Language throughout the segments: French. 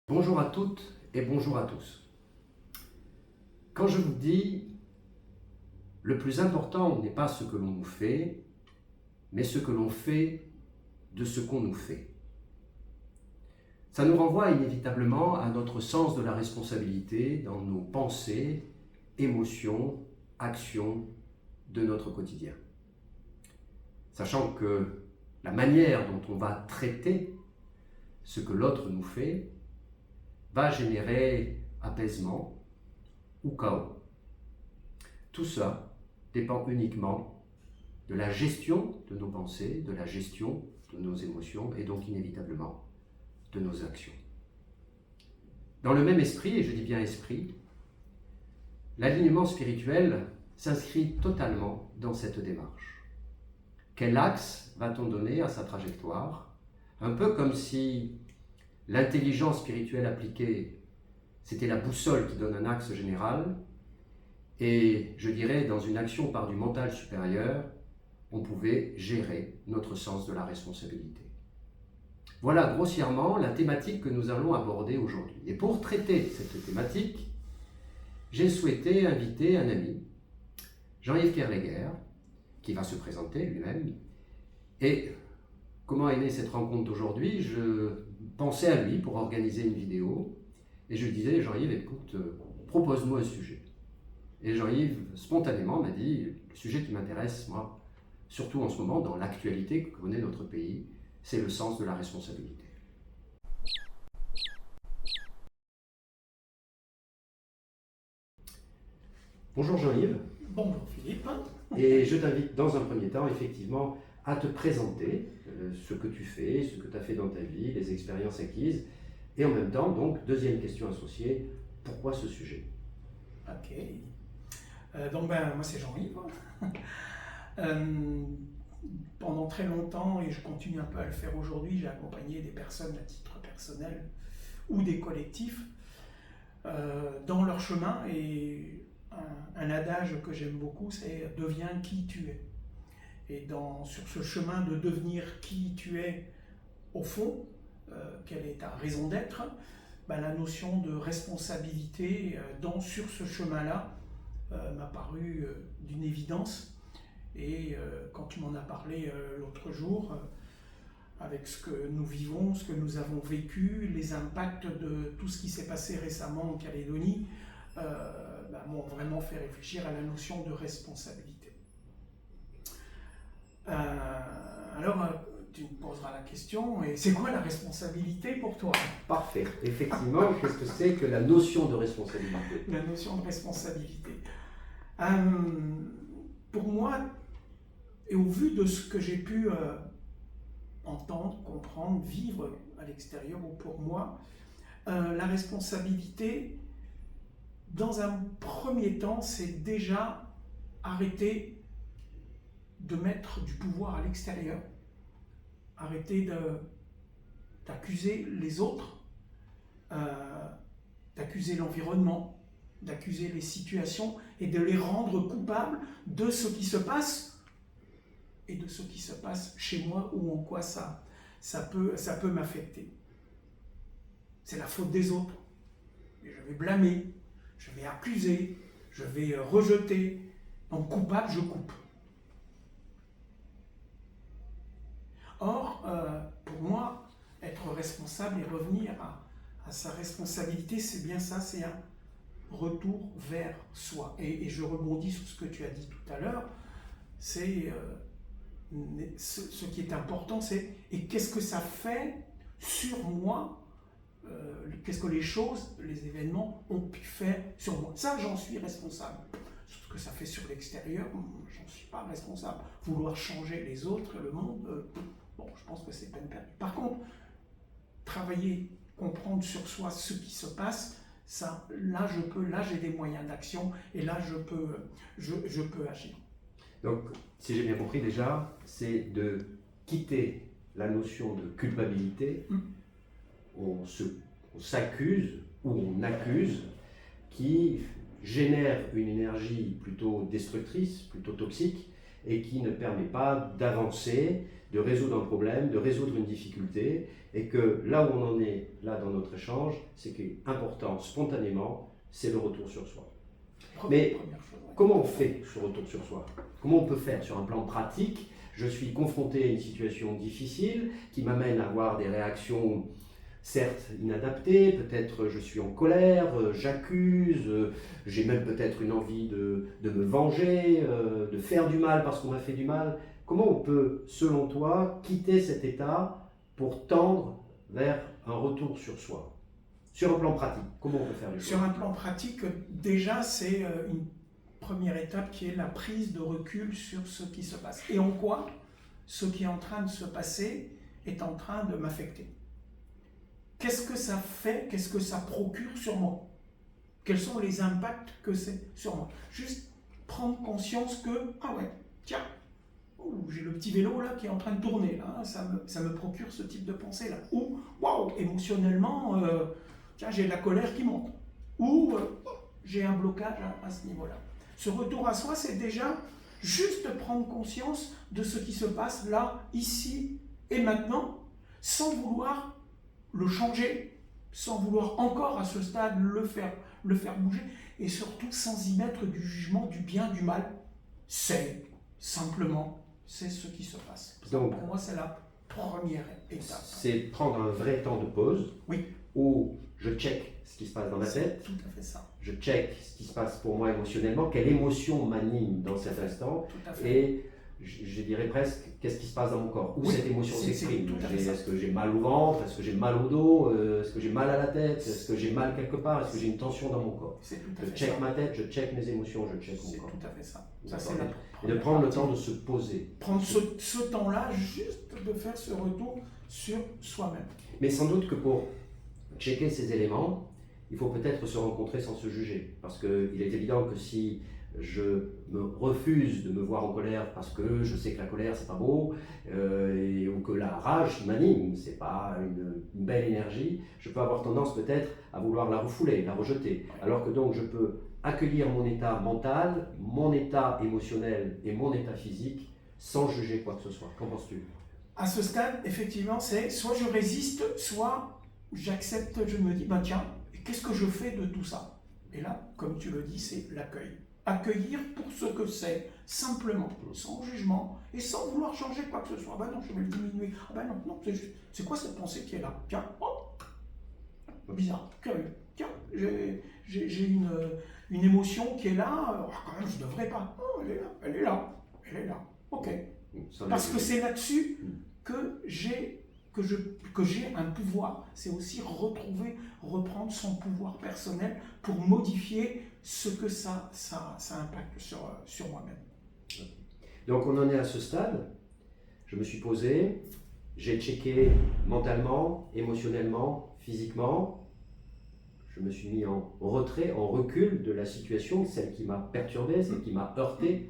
Bonjour à toutes et bonjour à tous. Quand je vous dis le plus important n'est pas ce que l'on nous fait, mais ce que l'on fait de ce qu'on nous fait. Ça nous renvoie inévitablement à notre sens de la responsabilité dans nos pensées, émotions, actions de notre quotidien. Sachant que la manière dont on va traiter ce que l'autre nous fait va générer apaisement ou chaos. Tout ça dépend uniquement de la gestion de nos pensées, de la gestion de nos émotions et donc inévitablement de nos actions. Dans le même esprit, et je dis bien esprit, l'alignement spirituel s'inscrit totalement dans cette démarche. Quel axe va-t-on donner à sa trajectoire? Un peu comme si l'intelligence spirituelle appliquée, c'était la boussole qui donne un axe général, et je dirais, dans une action par du mental supérieur, on pouvait gérer notre sens de la responsabilité. Voilà grossièrement la thématique que nous allons aborder aujourd'hui. Et pour traiter cette thématique, j'ai souhaité inviter un ami, Jean-Yves Kerleguer, qui va se présenter lui-même. Et comment est née cette rencontre d'aujourd'hui? Je pensais à lui pour organiser une vidéo et je lui disais, Jean-Yves, écoute, propose-nous un sujet. Et Jean-Yves, spontanément, m'a dit, le sujet qui m'intéresse, moi, surtout en ce moment, dans l'actualité que connaît notre pays, c'est le sens de la responsabilité. Bonjour Jean-Yves. Bonjour Philippe. Et je t'invite dans un premier temps, effectivement, à te présenter ce que tu fais, ce que tu as fait dans ta vie, les expériences acquises. Et en même temps, donc, deuxième question associée, pourquoi ce sujet? Ok. Moi c'est Jean-Yves. Pendant très longtemps, et je continue un peu à le faire aujourd'hui, j'ai accompagné des personnes à titre personnel ou des collectifs dans leur chemin. Et un adage que j'aime beaucoup, c'est « deviens qui tu es ». Et sur ce chemin de devenir qui tu es, au fond, quelle est ta raison d'être, la notion de responsabilité sur ce chemin-là m'a paru d'une évidence. Et quand tu m'en as parlé l'autre jour, avec ce que nous vivons, ce que nous avons vécu, les impacts de tout ce qui s'est passé récemment en Calédonie, m'ont vraiment fait réfléchir à la notion de responsabilité. Tu me poseras la question, et c'est quoi la responsabilité pour toi? Parfait. Effectivement, qu'est-ce que c'est que la notion de responsabilité? La notion de responsabilité. Pour moi, et au vu de ce que j'ai pu entendre, comprendre, vivre à l'extérieur ou pour moi, la responsabilité, dans un premier temps, c'est déjà arrêter de mettre du pouvoir à l'extérieur, arrêter d'accuser les autres, d'accuser l'environnement, d'accuser les situations et de les rendre coupables de ce qui se passe et de ce qui se passe chez moi ou en quoi ça peut m'affecter. C'est la faute des autres. Et je vais blâmer, je vais accuser, je vais rejeter. Donc coupable, je coupe. Or, pour moi, être responsable et revenir à sa responsabilité, c'est bien ça, c'est un retour vers soi. Et je rebondis sur ce que tu as dit tout à l'heure, c'est ce qui est important, c'est et qu'est-ce que ça fait sur moi, qu'est-ce que les choses, les événements ont pu faire sur moi. Ça, j'en suis responsable. Sur ce que ça fait sur l'extérieur, j'en suis pas responsable. Vouloir changer les autres et le monde, je pense que c'est peine perdue. Par contre, travailler, comprendre sur soi ce qui se passe, ça, là j'ai des moyens d'action et là je peux agir. Donc, si j'ai bien compris déjà, c'est de quitter la notion de culpabilité, on s'accuse ou on accuse, qui génère une énergie plutôt destructrice, plutôt toxique, et qui ne permet pas d'avancer, de résoudre un problème, de résoudre une difficulté, et que là où on en est, là dans notre échange, c'est qu'important spontanément, c'est le retour sur soi. Mais comment on fait ce retour sur soi? Comment on peut faire sur un plan pratique? Je suis confronté à une situation difficile qui m'amène à avoir des réactions certes inadaptées, peut-être je suis en colère, j'accuse, j'ai même peut-être une envie de me venger, de faire du mal parce qu'on m'a fait du mal. Comment on peut, selon toi, quitter cet état pour tendre vers un retour sur soi? Sur un plan pratique, comment on peut faire les choses? Sur un plan pratique, déjà, c'est une première étape qui est la prise de recul sur ce qui se passe. Et en quoi ce qui est en train de se passer est en train de m'affecter. Qu'est-ce que ça fait, qu'est-ce que ça procure sur moi? Quels sont les impacts que c'est sur moi? Juste prendre conscience que, ah ouais, tiens, j'ai le petit vélo là qui est en train de tourner, là, ça me procure ce type de pensée là. Ou, waouh, émotionnellement, tiens, j'ai de la colère qui monte. Ou j'ai un blocage à ce niveau-là. Ce retour à soi, c'est déjà juste prendre conscience de ce qui se passe là, ici et maintenant, sans vouloir le changer, sans vouloir encore à ce stade le faire bouger, et surtout sans y mettre du jugement, du bien, du mal. C'est simplement, c'est ce qui se passe. Donc, pour moi, c'est la première étape. C'est prendre un vrai temps de pause, oui, où je check ce qui se passe dans ma tête. Tout à fait ça. Je check ce qui se passe pour moi émotionnellement, quelle émotion m'anime dans cet instant, et je dirais presque qu'est-ce qui se passe dans mon corps, où cette émotion s'exprime. Est-ce que j'ai mal au ventre, est-ce que j'ai mal au dos, est-ce que j'ai mal à la tête, est-ce que j'ai mal quelque part, est-ce que j'ai une tension dans mon corps? Je check ma tête, je check mes émotions, je check mon corps. C'est tout à fait ça. Et de prendre le temps de se poser. Prendre ce temps-là, juste de faire ce retour sur soi-même. Mais sans doute que pour checker ces éléments, il faut peut-être se rencontrer sans se juger. Parce qu'il est évident que si je me refuse de me voir en colère parce que je sais que la colère c'est pas beau, ou que la rage m'anime, c'est pas une belle énergie, je peux avoir tendance peut-être à vouloir la refouler, la rejeter. Alors que donc je peux accueillir mon état mental, mon état émotionnel et mon état physique sans juger quoi que ce soit. Qu'en penses-tu? À ce stade, effectivement, c'est soit je résiste, soit j'accepte, je me dis, bah tiens, qu'est-ce que je fais de tout ça? Et là, comme tu le dis, c'est l'accueil. Accueillir pour ce que c'est, simplement, sans jugement, et sans vouloir changer quoi que ce soit. Ah ben non, je vais le diminuer. Ah ben non, c'est quoi cette pensée qui est là? Tiens, oh, bizarre, curieux. Tiens, j'ai une émotion qui est là, quand même, je ne devrais pas. Oh, elle est là. Ok. Parce que c'est là-dessus que j'ai un pouvoir. C'est aussi reprendre son pouvoir personnel pour modifier ce que ça impacte sur moi-même. Donc on en est à ce stade. Je me suis posé, j'ai checké mentalement, émotionnellement, physiquement. Je me suis mis en retrait, en recul de la situation, celle qui m'a perturbé, celle qui m'a heurté,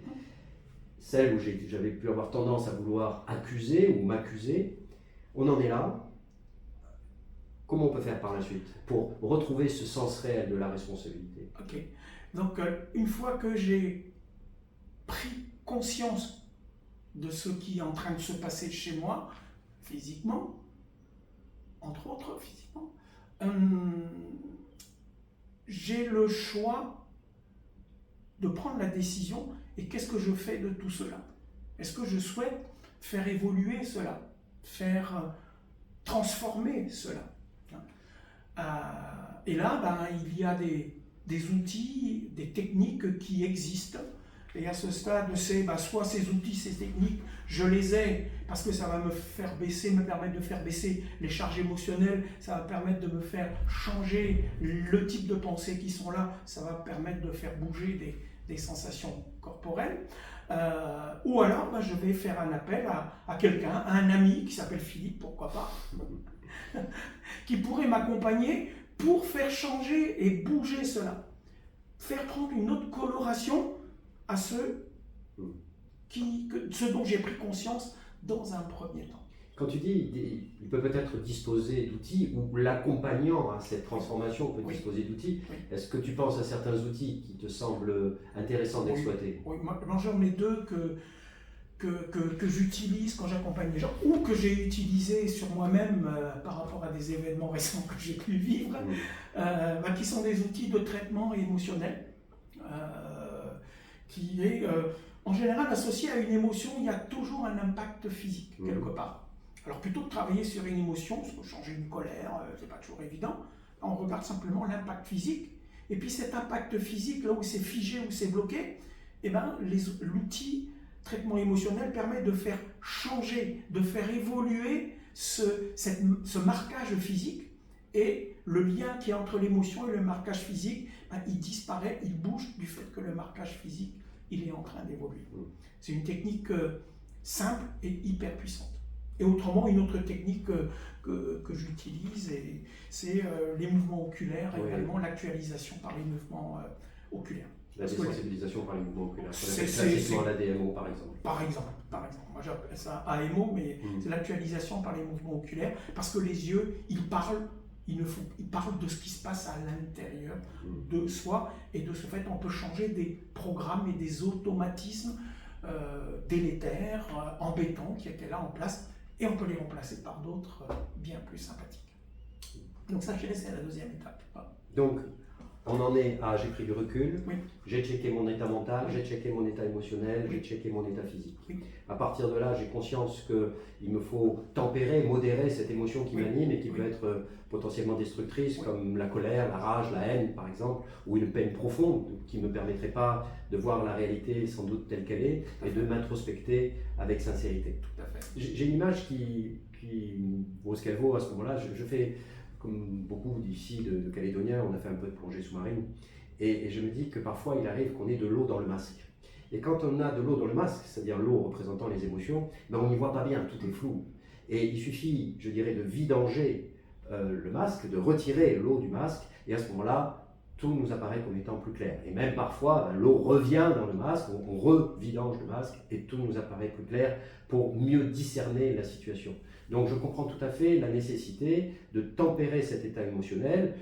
celle où j'avais pu avoir tendance à vouloir accuser ou m'accuser. On en est là. Comment on peut faire par la suite pour retrouver ce sens réel de la responsabilité? Ok. Donc, une fois que j'ai pris conscience de ce qui est en train de se passer chez moi, physiquement, entre autres physiquement, j'ai le choix de prendre la décision. Et qu'est-ce que je fais de tout cela? Est-ce que je souhaite faire évoluer cela? Faire transformer cela? Et là, il y a des outils, des techniques qui existent. Et à ce stade, c'est soit ces outils, ces techniques, je les ai parce que ça va me permettre de faire baisser les charges émotionnelles, ça va permettre de me faire changer le type de pensées qui sont là, ça va permettre de faire bouger des sensations corporelles. Ou alors, je vais faire un appel à quelqu'un, à un ami qui s'appelle Philippe, pourquoi pas, qui pourrait m'accompagner pour faire changer et bouger cela. Faire prendre une autre coloration à ce dont j'ai pris conscience dans un premier temps. Quand tu dis, il peut peut-être disposer d'outils, ou l'accompagnant à cette transformation peut disposer d'outils, est-ce que tu penses à certains outils qui te semblent intéressants d'exploiter? Oui, moi j'en ai deux que j'utilise quand j'accompagne les gens, ou que j'ai utilisé sur moi-même par rapport à des événements récents que j'ai pu vivre, qui sont des outils de traitement émotionnel, qui est en général associé à une émotion. Il y a toujours un impact physique quelque part. Alors plutôt que de travailler sur une émotion, parce que changer une colère, c'est pas toujours évident, on regarde simplement l'impact physique, et puis cet impact physique, là où c'est figé, où c'est bloqué, eh ben, l'outil traitement émotionnel permet de faire changer, de faire évoluer ce marquage physique, et le lien qui est entre l'émotion et le marquage physique, ben, il disparaît, il bouge du fait que le marquage physique, il est en train d'évoluer. C'est une technique simple et hyper puissante. Et autrement, une autre technique que j'utilise, c'est les mouvements oculaires, et également l'actualisation par les mouvements oculaires. La désensibilisation par les mouvements oculaires. C'est classiquement la DMO, par exemple. Par exemple. Moi, j'appelle ça AMO, mais c'est l'actualisation par les mouvements oculaires, parce que les yeux, ils parlent de ce qui se passe à l'intérieur de soi, et de ce fait, on peut changer des programmes et des automatismes délétères, embêtants, qui étaient là en place, et on peut les remplacer par d'autres bien plus sympathiques. Donc ça, je dirais, c'est la deuxième étape. Voilà. Donc, on en est à j'ai pris du recul, j'ai checké mon état mental, j'ai checké mon état émotionnel, j'ai checké mon état physique. À partir de là, j'ai conscience qu'il me faut tempérer, modérer cette émotion qui m'anime et qui peut être potentiellement destructrice, comme la colère, la rage, la haine par exemple, ou une peine profonde qui ne me permettrait pas de voir la réalité sans doute telle qu'elle est et de m'introspecter avec sincérité. Tout à fait. J'ai une image qui vaut ce qu'elle vaut à ce moment-là. Je fais, comme beaucoup d'ici de Calédoniens, on a fait un peu de plongée sous-marine, et je me dis que parfois il arrive qu'on ait de l'eau dans le masque. Et quand on a de l'eau dans le masque, c'est-à-dire l'eau représentant les émotions, ben on n'y voit pas bien, tout est flou. Et il suffit, je dirais, de vidanger le masque, de retirer l'eau du masque, et à ce moment-là, tout nous apparaît comme étant plus clair. Et même parfois, ben, l'eau revient dans le masque, on revidange le masque, et tout nous apparaît plus clair pour mieux discerner la situation. Donc je comprends tout à fait la nécessité de tempérer cet état émotionnel,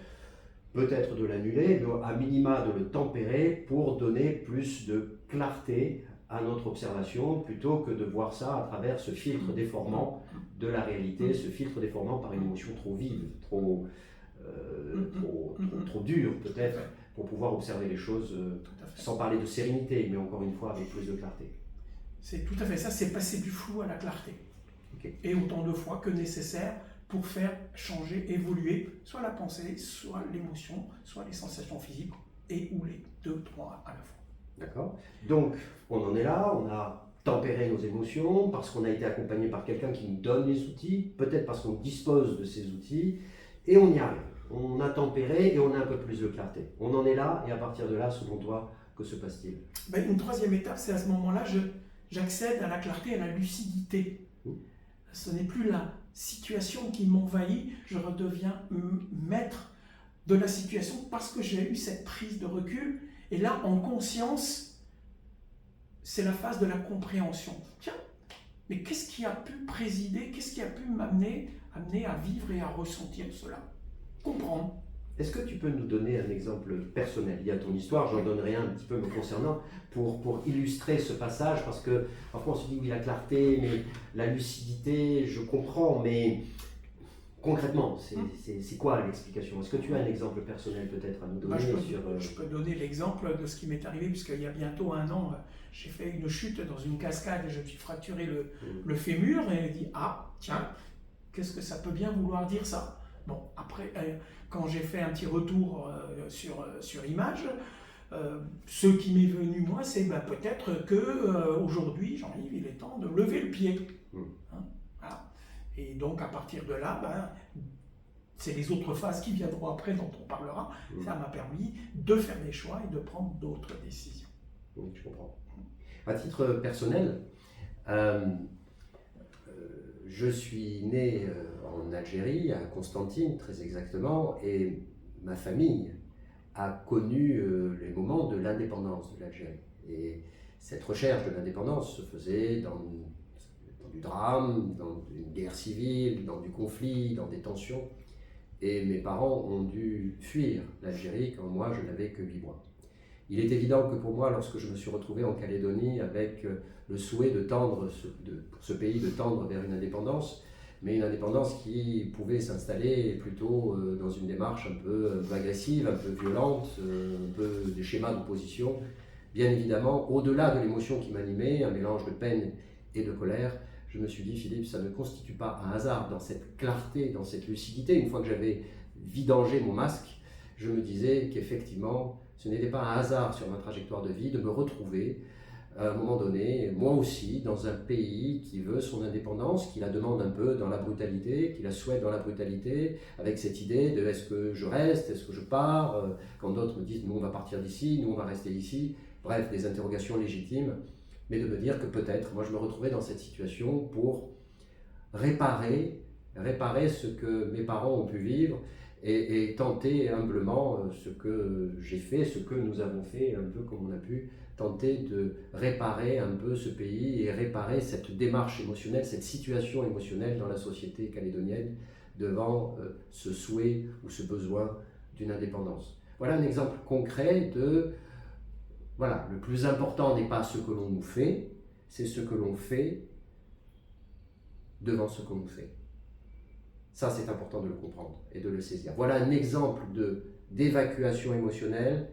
peut-être de l'annuler, mais à minima de le tempérer pour donner plus de clarté à notre observation, plutôt que de voir ça à travers ce filtre déformant de la réalité, ce filtre déformant par une émotion trop vive, trop dure peut-être, pour pouvoir observer les choses sans parler de sérénité, mais encore une fois avec plus de clarté. C'est tout à fait ça, c'est passer du flou à la clarté. Et autant de fois que nécessaire pour faire changer, évoluer soit la pensée, soit l'émotion, soit les sensations physiques, et ou les deux, trois à la fois. D'accord. Donc, on en est là, on a tempéré nos émotions parce qu'on a été accompagné par quelqu'un qui nous donne les outils, peut-être parce qu'on dispose de ces outils, et on y arrive. On a tempéré et on a un peu plus de clarté. On en est là, et à partir de là, selon toi, que se passe-t-il ? Une troisième étape, c'est à ce moment-là, j'accède à la clarté, à la lucidité. Ce n'est plus la situation qui m'envahit, je redeviens maître de la situation parce que j'ai eu cette prise de recul. Et là, en conscience, c'est la phase de la compréhension. Tiens, mais qu'est-ce qui a pu présider, qu'est-ce qui a pu m'amener à vivre et à ressentir cela ? Comprendre. Est-ce que tu peux nous donner un exemple personnel lié à ton histoire ? J'en donnerai un petit peu me concernant pour illustrer ce passage, parce que parfois on se dit oui, la clarté, mais la lucidité, je comprends, mais concrètement, c'est quoi l'explication ? Est-ce que tu as un exemple personnel peut-être à nous donner Je peux donner l'exemple de ce qui m'est arrivé, puisqu'il y a bientôt 1 an, j'ai fait une chute dans une cascade et je me suis fracturé le fémur, et je dit ah tiens, qu'est-ce que ça peut bien vouloir dire ça ? Bon, après, quand j'ai fait un petit retour sur image, ce qui m'est venu, moi, c'est peut-être qu'aujourd'hui, Jean-Yves, il est temps de lever le pied. Hein, voilà. Et donc, à partir de là, c'est les autres phases qui viendront après, dont on parlera. Ça m'a permis de faire des choix et de prendre d'autres décisions. Oui, je comprends. À titre personnel, je suis né en Algérie, à Constantine très exactement, et ma famille a connu les moments de l'indépendance de l'Algérie. Et cette recherche de l'indépendance se faisait dans du drame, dans une guerre civile, dans du conflit, dans des tensions. Et mes parents ont dû fuir l'Algérie quand moi je n'avais que 8 mois. Il est évident que pour moi, lorsque je me suis retrouvé en Calédonie avec le souhait de tendre, pour ce pays de tendre vers une indépendance, mais une indépendance qui pouvait s'installer plutôt dans une démarche un peu agressive, un peu violente, un peu des schémas d'opposition. Bien évidemment, au-delà de l'émotion qui m'animait, un mélange de peine et de colère, je me suis dit, Philippe, ça ne constitue pas un hasard dans cette clarté, dans cette lucidité. Une fois que j'avais vidangé mon masque, je me disais qu'effectivement, ce n'était pas un hasard sur ma trajectoire de vie de me retrouver à un moment donné, moi aussi, dans un pays qui veut son indépendance, qui la demande un peu dans la brutalité, qui la souhaite dans la brutalité, avec cette idée de est-ce que je reste, est-ce que je pars, quand d'autres me disent nous on va partir d'ici, nous on va rester ici, bref, des interrogations légitimes, mais de me dire que peut-être, moi je me retrouvais dans cette situation pour réparer ce que mes parents ont pu vivre et tenter humblement ce que j'ai fait, ce que nous avons fait, un peu comme on a pu tenter de réparer un peu ce pays et réparer cette démarche émotionnelle, cette situation émotionnelle dans la société calédonienne devant ce souhait ou ce besoin d'une indépendance. Voilà un exemple concret de, voilà, le plus important n'est pas ce que l'on nous fait, c'est ce que l'on fait devant ce qu'on nous fait. Ça, c'est important de le comprendre et de le saisir. Voilà un exemple d'évacuation émotionnelle,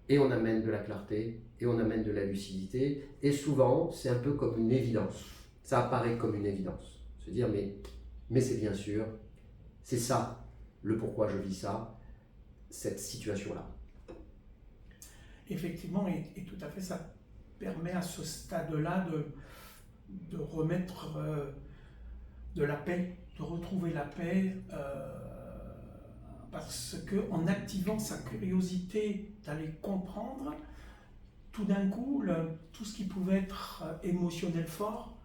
et on amène de la clarté, et on amène de la lucidité, et souvent, c'est un peu comme une évidence. Ça apparaît comme une évidence. Se dire, mais c'est bien sûr, c'est ça, le pourquoi je vis ça, cette situation-là. Effectivement, et tout à fait, ça permet à ce stade-là de remettre de la paix, de retrouver la paix, parce qu'en activant sa curiosité d'aller comprendre, tout d'un coup, tout ce qui pouvait être émotionnel fort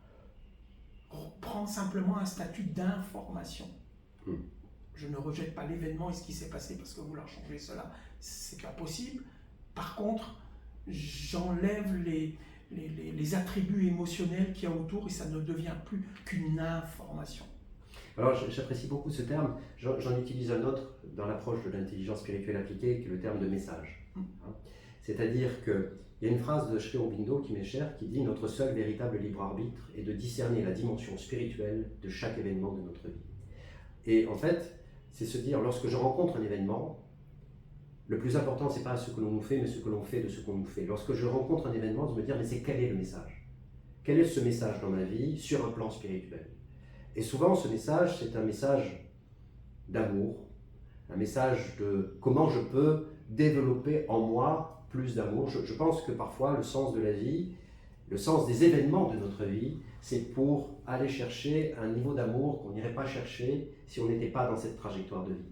prend simplement un statut d'information. Je ne rejette pas l'événement et ce qui s'est passé parce que vouloir changer cela, c'est pas possible. Par contre, j'enlève les attributs émotionnels qu'il y a autour et ça ne devient plus qu'une information. Alors j'apprécie beaucoup ce terme, j'en utilise un autre dans l'approche de l'intelligence spirituelle appliquée qui est le terme de message. C'est-à-dire qu'il y a une phrase de Sri Aurobindo qui m'est chère qui dit « Notre seul véritable libre arbitre est de discerner la dimension spirituelle de chaque événement de notre vie ». Et en fait, c'est se dire, lorsque je rencontre un événement, le plus important, ce n'est pas ce que l'on nous fait, mais ce que l'on fait de ce qu'on nous fait. Lorsque je rencontre un événement, de me dire, mais c'est quel est le message? Quel est ce message dans ma vie sur un plan spirituel? Et souvent, ce message, c'est un message d'amour, un message de comment je peux développer en moi plus d'amour. Je pense que parfois, le sens de la vie, le sens des événements de notre vie, c'est pour aller chercher un niveau d'amour qu'on n'irait pas chercher si on n'était pas dans cette trajectoire de vie.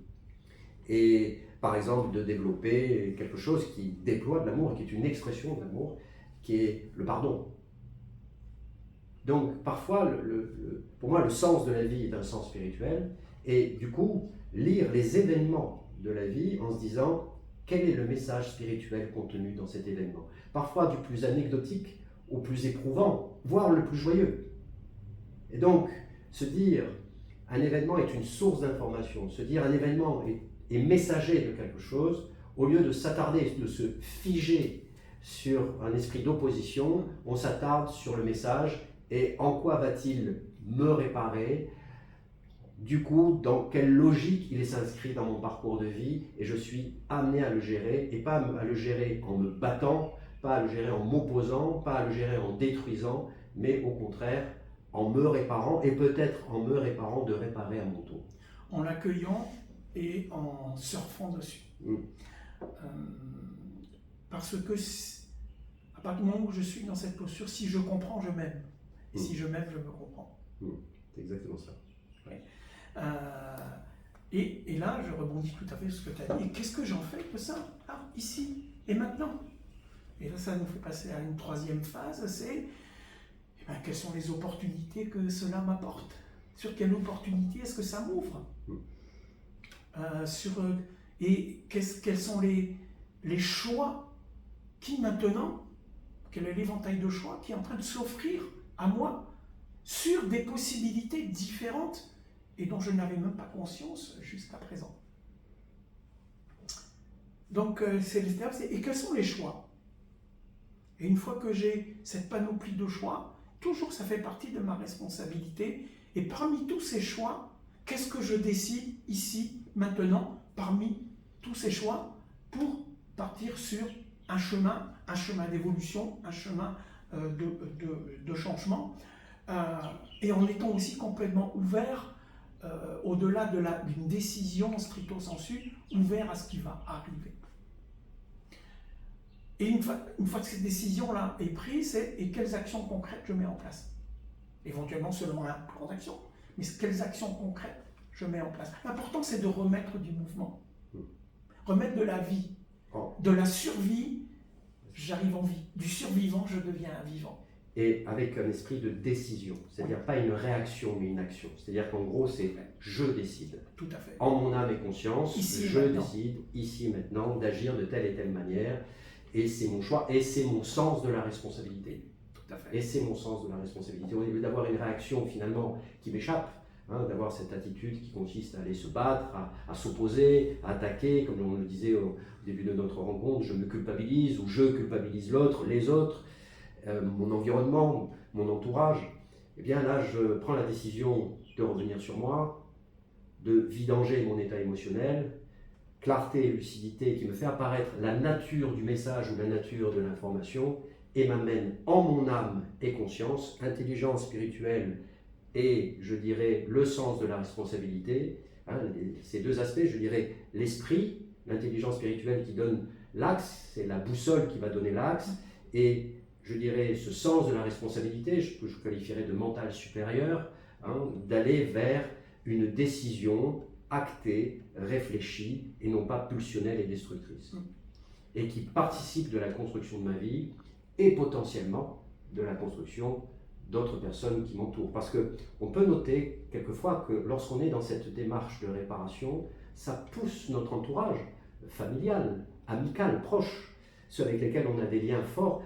Et par exemple, de développer quelque chose qui déploie de l'amour, qui est une expression de l'amour, qui est le pardon. Donc parfois, pour moi, le sens de la vie est un sens spirituel, et du coup, lire les événements de la vie en se disant quel est le message spirituel contenu dans cet événement. Parfois du plus anecdotique au plus éprouvant, voire le plus joyeux. Et donc, se dire un événement est une source d'information, se dire un événement est messager de quelque chose, au lieu de s'attarder, de se figer sur un esprit d'opposition, on s'attarde sur le message et en quoi va-t-il me réparer, du coup, dans quelle logique il s'inscrit dans mon parcours de vie et je suis amené à le gérer, et pas à le gérer en me battant, pas à le gérer en m'opposant, pas à le gérer en détruisant, mais au contraire en me réparant, et peut-être en me réparant de réparer à mon tour. En l'accueillant et en surfant dessus. Parce que à partir du moment où je suis dans cette posture, si je comprends, je m'aime. Et si je m'aime, je me comprends. C'est exactement ça. Ouais. Et là, je rebondis tout à fait sur ce que tu as dit. Et qu'est-ce que j'en fais de ça? Ici et maintenant. Et là, ça nous fait passer à une troisième phase, c'est quelles sont les opportunités que cela m'apporte? Sur quelle opportunité est-ce que ça m'ouvre? Et quels sont les choix qui maintenant, quel est l'éventail de choix qui est en train de s'offrir à moi sur des possibilités différentes et dont je n'avais même pas conscience jusqu'à présent. Donc, c'est et quels sont les choix? Et une fois que j'ai cette panoplie de choix, toujours ça fait partie de ma responsabilité. Et parmi tous ces choix, qu'est-ce que je décide ici, maintenant, parmi tous ces choix, pour partir sur un chemin d'évolution, un chemin de changement, et en étant aussi complètement ouvert, au-delà d'une décision stricto sensu, ouvert à ce qui va arriver. Et une fois que cette décision-là est prise, et quelles actions concrètes je mets en place? Éventuellement selon un plan d'action, mais quelles actions concrètes je mets en place? L'important, c'est de remettre du mouvement, remettre de la vie, de la survie, j'arrive en vie, du survivant, je deviens un vivant. Et avec un esprit de décision, c'est-à-dire pas une réaction, mais une action. C'est-à-dire qu'en gros, c'est je décide. Tout à fait. En mon âme et conscience, Ici je décide, ici maintenant, d'agir de telle et telle manière. Et c'est mon choix, et c'est mon sens de la responsabilité. Tout à fait. Et c'est mon sens de la responsabilité. Au lieu d'avoir une réaction finalement qui m'échappe, d'avoir cette attitude qui consiste à aller se battre, à s'opposer, à attaquer, comme on le disait au début de notre rencontre, je me culpabilise ou je culpabilise l'autre, les autres, mon environnement, mon entourage. Eh bien là, je prends la décision de revenir sur moi, de vidanger mon état émotionnel, clarté et lucidité qui me fait apparaître la nature du message ou la nature de l'information et m'amène en mon âme et conscience, intelligence spirituelle et, je dirais, le sens de la responsabilité. Ces deux aspects, je dirais, l'esprit, l'intelligence spirituelle qui donne l'axe, c'est la boussole qui va donner l'axe, et je dirais ce sens de la responsabilité, je qualifierais de mental supérieur, d'aller vers une décision actée, réfléchie, et non pas pulsionnelle et destructrice, et qui participe de la construction de ma vie, et potentiellement de la construction d'autres personnes qui m'entourent. Parce qu'on peut noter quelquefois que lorsqu'on est dans cette démarche de réparation, ça pousse notre entourage familial, amical, proche, ceux avec lesquels on a des liens forts,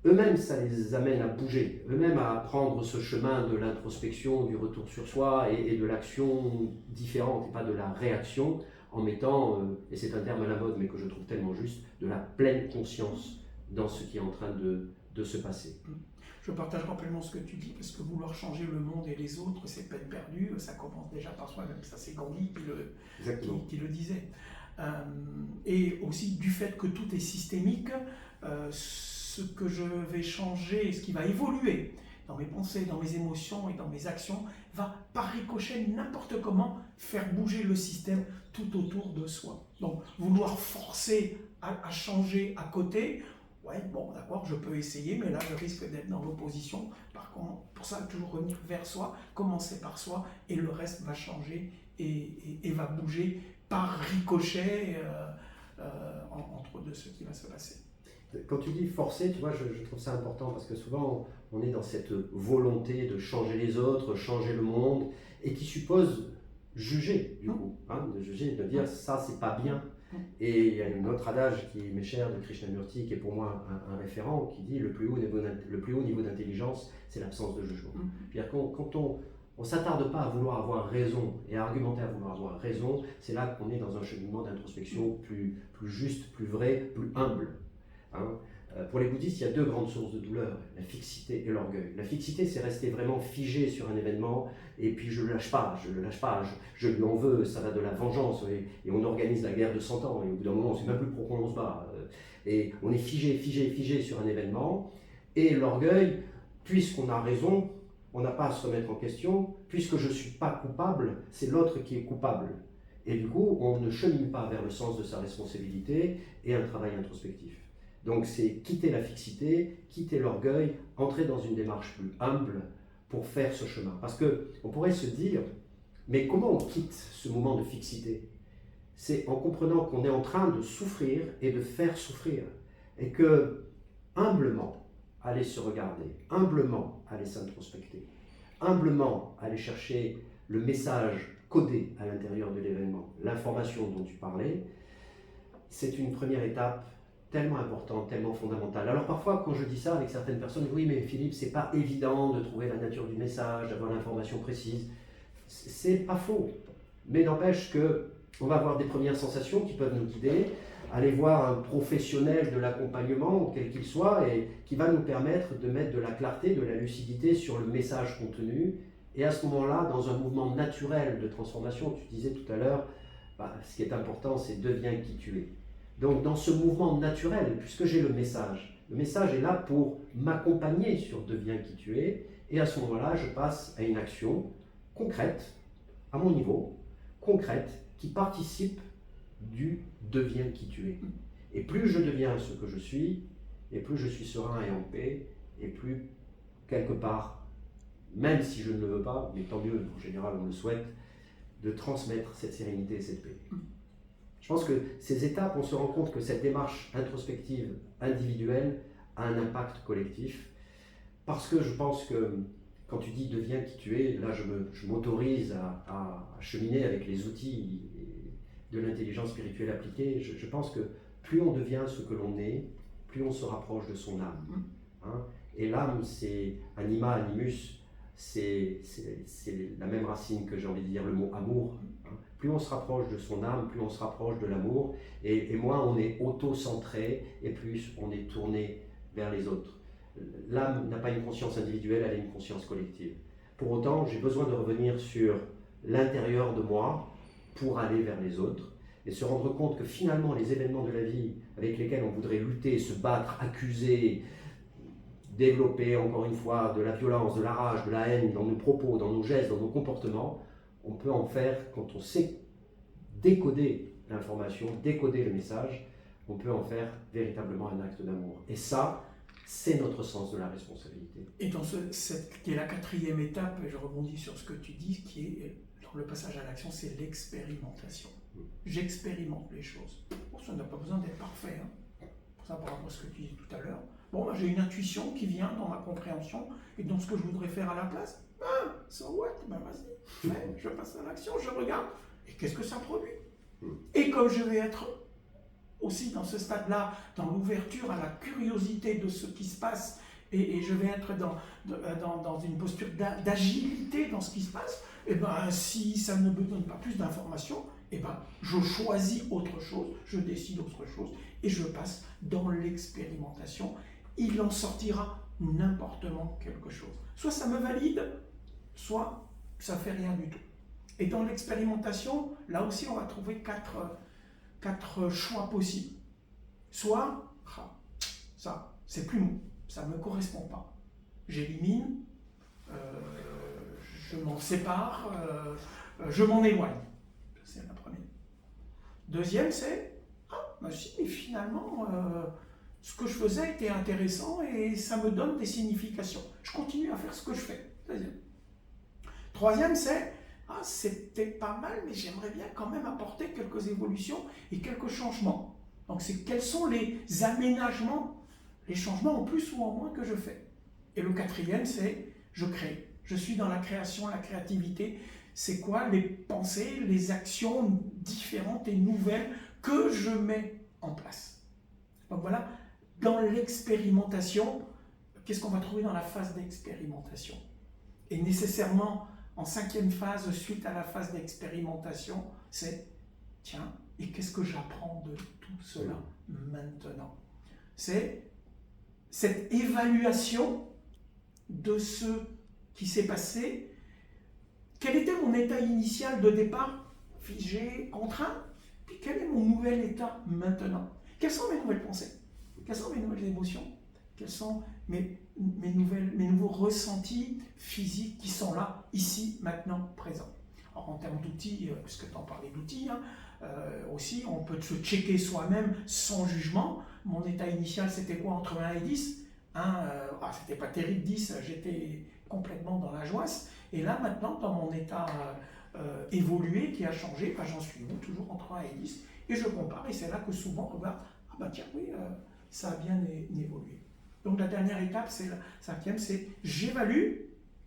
eux-mêmes ça les amène à bouger, eux-mêmes à prendre ce chemin de l'introspection, du retour sur soi et de l'action différente et pas de la réaction, en mettant, et c'est un terme à la mode mais que je trouve tellement juste, de la pleine conscience dans ce qui est en train de se passer. Je partage complètement ce que tu dis, parce que vouloir changer le monde et les autres, c'est peine perdue, ça commence déjà par soi-même, ça c'est Gandhi qui le disait. Et aussi du fait que tout est systémique, ce que je vais changer, ce qui va évoluer dans mes pensées, dans mes émotions et dans mes actions, va par ricochet n'importe comment faire bouger le système tout autour de soi. Donc vouloir forcer à changer à côté, ouais, bon, d'accord, je peux essayer, mais là, je risque d'être dans l'opposition. Par contre, pour ça, toujours revenir vers soi, commencer par soi, et le reste va changer et va bouger par ricochet entre de ce qui va se passer. Quand tu dis forcer, tu vois, je trouve ça important, parce que souvent, on est dans cette volonté de changer les autres, changer le monde, et qui suppose juger, du coup, de juger, de dire ça, c'est pas bien. Et il y a un autre adage qui m'est cher de Krishnamurti, qui est pour moi un référent, qui dit le plus haut niveau d'intelligence, c'est l'absence de jugement. C'est-à-dire quand on ne s'attarde pas à vouloir avoir raison et à argumenter à vouloir avoir raison, c'est là qu'on est dans un cheminement d'introspection plus juste, plus vrai, plus humble. Pour les bouddhistes, il y a deux grandes sources de douleur, la fixité et l'orgueil. La fixité, c'est rester vraiment figé sur un événement, et puis je ne le lâche pas, je lui en veux, ça va de la vengeance, et on organise la guerre de 100 ans, et au bout d'un moment, on ne sait même plus pourquoi on se bat. Et on est figé sur un événement, et l'orgueil, puisqu'on a raison, on n'a pas à se remettre en question, puisque je ne suis pas coupable, c'est l'autre qui est coupable. Et du coup, on ne chemine pas vers le sens de sa responsabilité et un travail introspectif. Donc c'est quitter la fixité, quitter l'orgueil, entrer dans une démarche plus humble pour faire ce chemin. Parce qu'on pourrait se dire, mais comment on quitte ce moment de fixité? C'est en comprenant qu'on est en train de souffrir et de faire souffrir. Et que, humblement, aller se regarder, humblement, aller s'introspecter, humblement, aller chercher le message codé à l'intérieur de l'événement, l'information dont tu parlais, c'est une première étape tellement importante, tellement fondamentale. Alors parfois, quand je dis ça avec certaines personnes, oui, mais Philippe, c'est pas évident de trouver la nature du message, d'avoir l'information précise. C'est pas faux, mais n'empêche que on va avoir des premières sensations qui peuvent nous guider. aller voir un professionnel de l'accompagnement, quel qu'il soit, et qui va nous permettre de mettre de la clarté, de la lucidité sur le message contenu. Et à ce moment-là, dans un mouvement naturel de transformation, tu disais tout à l'heure, ce qui est important, c'est deviens qui tu es. Donc dans ce mouvement naturel, puisque j'ai le message est là pour m'accompagner sur deviens qui tu es, et à ce moment-là, je passe à une action concrète, à mon niveau, concrète, qui participe du deviens qui tu es. Et plus je deviens ce que je suis, et plus je suis serein et en paix, et plus quelque part, même si je ne le veux pas, mais tant mieux, en général on le souhaite, de transmettre cette sérénité et cette paix. Je pense que ces étapes, on se rend compte que cette démarche introspective individuelle a un impact collectif, parce que je pense que quand tu dis deviens qui tu es, là je m'autorise à cheminer avec les outils de l'intelligence spirituelle appliquée. Je pense que plus on devient ce que l'on est, plus on se rapproche de son âme. Hein. Et l'âme, c'est anima, animus, c'est la même racine que j'ai envie de dire le mot amour. Hein. Plus on se rapproche de son âme, plus on se rapproche de l'amour, et moins on est auto-centré, et plus on est tourné vers les autres. L'âme n'a pas une conscience individuelle, elle a une conscience collective. Pour autant, j'ai besoin de revenir sur l'intérieur de moi pour aller vers les autres, et se rendre compte que finalement les événements de la vie avec lesquels on voudrait lutter, se battre, accuser, développer encore une fois de la violence, de la rage, de la haine dans nos propos, dans nos gestes, dans nos comportements, on peut en faire, quand on sait décoder l'information, décoder le message, on peut en faire véritablement un acte d'amour. Et ça, c'est notre sens de la responsabilité. Et dans qui est la quatrième étape, et je rebondis sur ce que tu dis, qui est dans le passage à l'action, c'est l'expérimentation. J'expérimente les choses. Pour ça, on n'a pas besoin d'être parfait. Hein. Pour ça, par rapport à ce que tu dis tout à l'heure. Bon, j'ai une intuition qui vient dans ma compréhension et dans ce que je voudrais faire à la place. So what? Vas-y, je passe à l'action, je regarde. Et qu'est-ce que ça produit? Et comme je vais être aussi dans ce stade-là, dans l'ouverture à la curiosité de ce qui se passe, et je vais être dans une posture d'agilité dans ce qui se passe, et si ça ne me donne pas plus d'informations, je choisis autre chose, je décide autre chose, et je passe dans l'expérimentation. Il en sortira n'importe quelque chose. Soit ça me valide, soit ça ne fait rien du tout. Et dans l'expérimentation, là aussi, on va trouver quatre choix possibles. Soit, ça, c'est plus mou, ça ne me correspond pas. J'élimine, je m'en sépare, je m'en éloigne. C'est la première. Deuxième, c'est, si, mais finalement, ce que je faisais était intéressant et ça me donne des significations. Je continue à faire ce que je fais. Deuxième. Troisième, c'est, c'était pas mal, mais j'aimerais bien quand même apporter quelques évolutions et quelques changements. Donc, c'est quels sont les aménagements, les changements en plus ou en moins que je fais. Et le quatrième, c'est je crée. Je suis dans la création, la créativité. C'est quoi les pensées, les actions différentes et nouvelles que je mets en place. Donc voilà, dans l'expérimentation, qu'est-ce qu'on va trouver dans la phase d'expérimentation? Et nécessairement, en cinquième phase, suite à la phase d'expérimentation, c'est, tiens, et qu'est-ce que j'apprends de tout cela maintenant? C'est cette évaluation de ce qui s'est passé. Quel était mon état initial de départ, figé, contraint? Puis quel est mon nouvel état maintenant? Quelles sont mes nouvelles pensées? Quelles sont mes nouvelles émotions? Quels sont mes nouveaux ressentis physiques qui sont là, ici, maintenant, présents? Alors, en termes d'outils, puisque tu en parlais d'outils, aussi, on peut se checker soi-même sans jugement. Mon état initial, c'était quoi entre 1 et 10? C'était pas terrible, 10, j'étais complètement dans la joisse. Et là, maintenant, dans mon état évolué, qui a changé, j'en suis toujours entre 1 et 10. Et je compare, et c'est là que souvent on regarde, tiens, oui, ça a bien évolué. Donc la dernière étape, c'est la cinquième, c'est j'évalue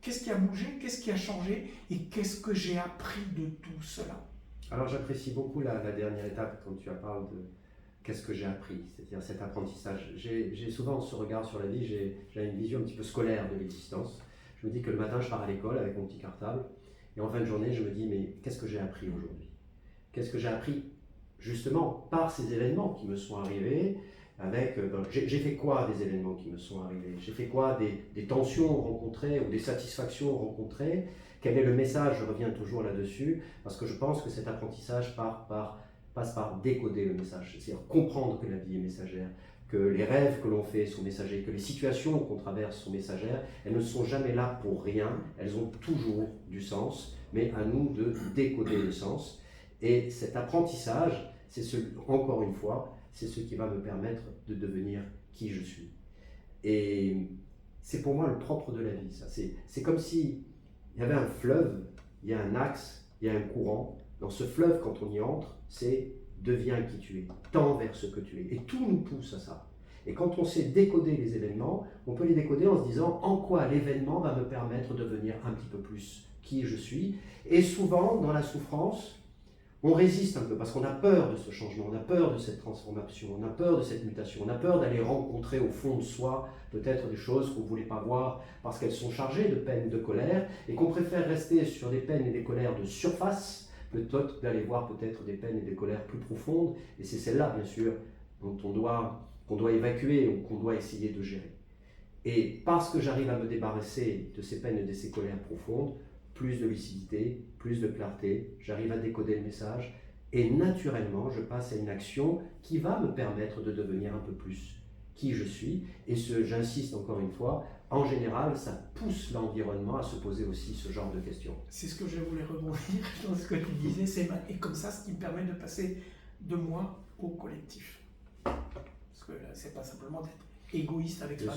qu'est-ce qui a bougé, qu'est-ce qui a changé, et qu'est-ce que j'ai appris de tout cela. Alors j'apprécie beaucoup la dernière étape quand tu parles de qu'est-ce que j'ai appris, c'est-à-dire cet apprentissage. J'ai souvent ce regard sur la vie, j'ai une vision un petit peu scolaire de l'existence. Je me dis que le matin, je pars à l'école avec mon petit cartable, et en fin de journée, je me dis, mais qu'est-ce que j'ai appris aujourd'hui? Qu'est-ce que j'ai appris justement par ces événements qui me sont arrivés. J'ai fait quoi des événements qui me sont arrivés? J'ai fait quoi des tensions rencontrées ou des satisfactions rencontrées? Quel est le message? Je reviens toujours là-dessus, parce que je pense que cet apprentissage passe par décoder le message, c'est-à-dire comprendre que la vie est messagère, que les rêves que l'on fait sont messagers, que les situations qu'on traverse sont messagères. Elles ne sont jamais là pour rien, elles ont toujours du sens, mais à nous de décoder le sens. Et cet apprentissage, encore une fois, c'est ce qui va me permettre de devenir qui je suis. Et c'est pour moi le propre de la vie, ça. C'est comme si il y avait un fleuve, il y a un axe, il y a un courant. Dans ce fleuve, quand on y entre, c'est deviens qui tu es, tends vers ce que tu es. Et tout nous pousse à ça. Et quand on sait décoder les événements, on peut les décoder en se disant en quoi l'événement va me permettre de devenir un petit peu plus qui je suis. Et souvent, dans la souffrance, on résiste un peu parce qu'on a peur de ce changement, on a peur de cette transformation, on a peur de cette mutation, on a peur d'aller rencontrer au fond de soi peut-être des choses qu'on ne voulait pas voir parce qu'elles sont chargées de peine, de colère, et qu'on préfère rester sur des peines et des colères de surface plutôt que d'aller voir peut-être des peines et des colères plus profondes. Et c'est celle-là, bien sûr, qu'on doit évacuer ou qu'on doit essayer de gérer. Et parce que j'arrive à me débarrasser de ces peines et de ces colères profondes, plus de lucidité, plus de clarté, j'arrive à décoder le message et naturellement je passe à une action qui va me permettre de devenir un peu plus qui je suis. Et j'insiste encore une fois, en général ça pousse l'environnement à se poser aussi ce genre de questions. C'est ce que je voulais rebondir dans ce que tu disais, et comme ça ce qui me permet de passer de moi au collectif. Parce que là c'est pas simplement d'être égoïste avec soi.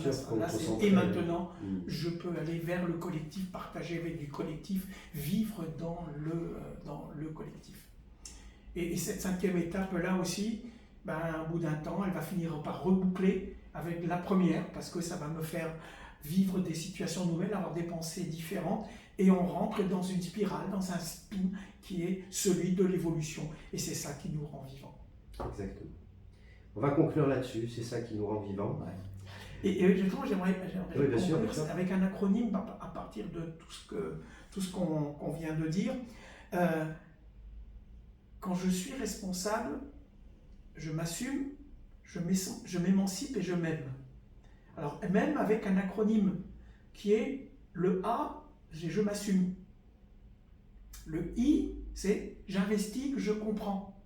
Et maintenant, je peux aller vers le collectif, partager avec du collectif, vivre dans le collectif. Et cette 5e étape-là aussi, au bout d'un temps, elle va finir par reboucler avec la première, parce que ça va me faire vivre des situations nouvelles, avoir des pensées différentes, et on rentre dans une spirale, dans un spin qui est celui de l'évolution. Et c'est ça qui nous rend vivants. Exactement. On va conclure là-dessus, c'est ça qui nous rend vivants. Ouais. Et justement, j'aimerais conclure avec un acronyme à partir de tout ce qu'on vient de dire. Quand je suis responsable, je m'assume, je m'émancipe et je m'aime. Alors, même avec un acronyme qui est le A, je m'assume. Le I, c'est j'investigue, je comprends.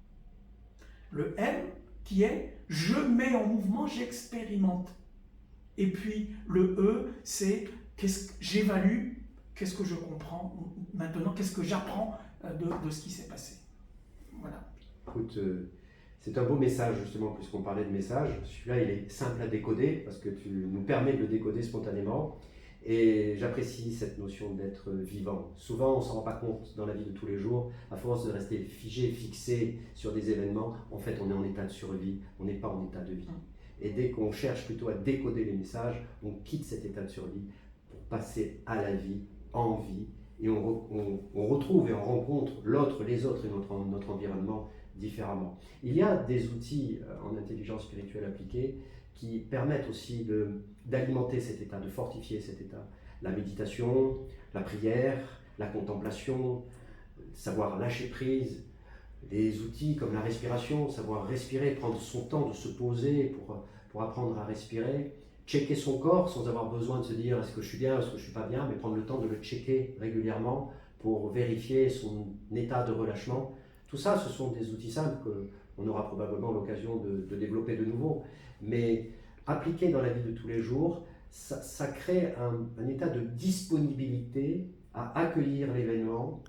Le M, qui est je mets en mouvement, j'expérimente. Et puis le E, c'est j'évalue, qu'est-ce que je comprends maintenant, qu'est-ce que j'apprends de ce qui s'est passé. Voilà. Écoute, c'est un beau message justement, puisqu'on parlait de message. Celui-là, il est simple à décoder, parce que tu nous permets de le décoder spontanément. Et j'apprécie cette notion d'être vivant. Souvent, on ne s'en rend pas compte dans la vie de tous les jours. À force de rester fixé sur des événements, en fait, on est en état de survie, on n'est pas en état de vie. Et dès qu'on cherche plutôt à décoder les messages, on quitte cet état de survie pour passer à la vie, en vie. Et on retrouve et on rencontre l'autre, les autres et notre environnement différemment. Il y a des outils en intelligence spirituelle appliquée qui permettent aussi d'alimenter cet état, de fortifier cet état. La méditation, la prière, la contemplation, savoir lâcher prise, des outils comme la respiration, savoir respirer, prendre son temps de se poser pour apprendre à respirer, checker son corps sans avoir besoin de se dire est-ce que je suis bien, est-ce que je ne suis pas bien, mais prendre le temps de le checker régulièrement pour vérifier son état de relâchement. Tout ça, ce sont des outils simples qu'on aura probablement l'occasion de développer de nouveau. Mais appliqué dans la vie de tous les jours, ça crée un état de disponibilité à accueillir l'événement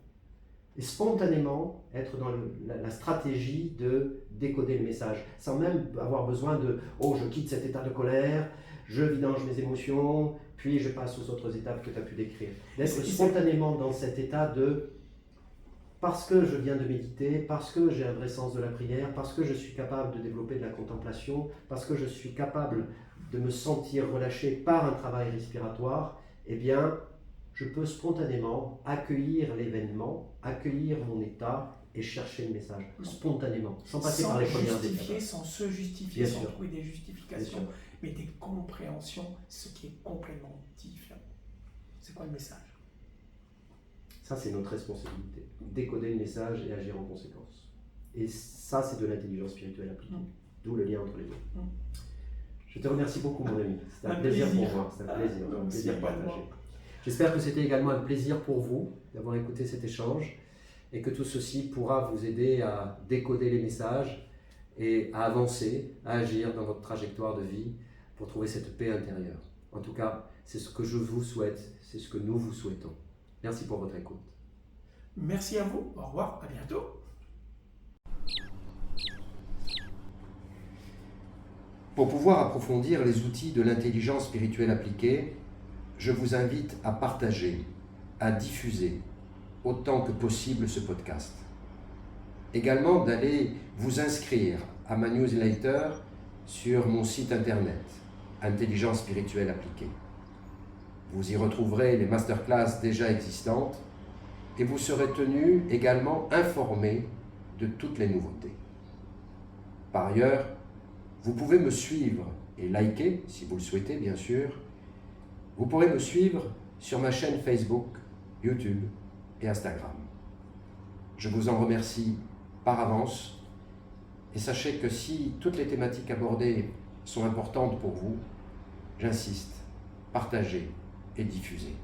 et spontanément être dans la stratégie de décoder le message, sans même avoir besoin de « oh, je quitte cet état de colère, je vidange mes émotions, puis je passe aux autres étapes que tu as pu décrire ». D'être spontanément dans cet état de parce que je viens de méditer, parce que j'ai un vrai sens de la prière, parce que je suis capable de développer de la contemplation, parce que je suis capable de me sentir relâché par un travail respiratoire, eh bien, je peux spontanément accueillir l'événement, accueillir mon état et chercher le message, spontanément, sans passer par les premières étapes. Sans se justifier, sans trouver des justifications, mais des compréhensions, ce qui est complètement différent. C'est quoi le message ? Ça, c'est notre responsabilité. Décoder le message et agir en conséquence. Et ça, c'est de l'intelligence spirituelle appliquée. D'où le lien entre les deux. Mm. Je te remercie beaucoup, mon ami. C'était un plaisir pour moi. C'était un plaisir partagé. J'espère que c'était également un plaisir pour vous d'avoir écouté cet échange et que tout ceci pourra vous aider à décoder les messages et à avancer, à agir dans votre trajectoire de vie pour trouver cette paix intérieure. En tout cas, c'est ce que je vous souhaite, c'est ce que nous vous souhaitons. Merci pour votre écoute. Merci à vous. Au revoir. À bientôt. Pour pouvoir approfondir les outils de l'intelligence spirituelle appliquée, je vous invite à partager, à diffuser autant que possible ce podcast. Également d'aller vous inscrire à ma newsletter sur mon site internet, Intelligence spirituelle appliquée. Vous y retrouverez les masterclass déjà existantes et vous serez tenu également informé de toutes les nouveautés. Par ailleurs, vous pouvez me suivre et liker, si vous le souhaitez bien sûr. Vous pourrez me suivre sur ma chaîne Facebook, YouTube et Instagram. Je vous en remercie par avance et sachez que si toutes les thématiques abordées sont importantes pour vous, j'insiste, partagez et diffusez.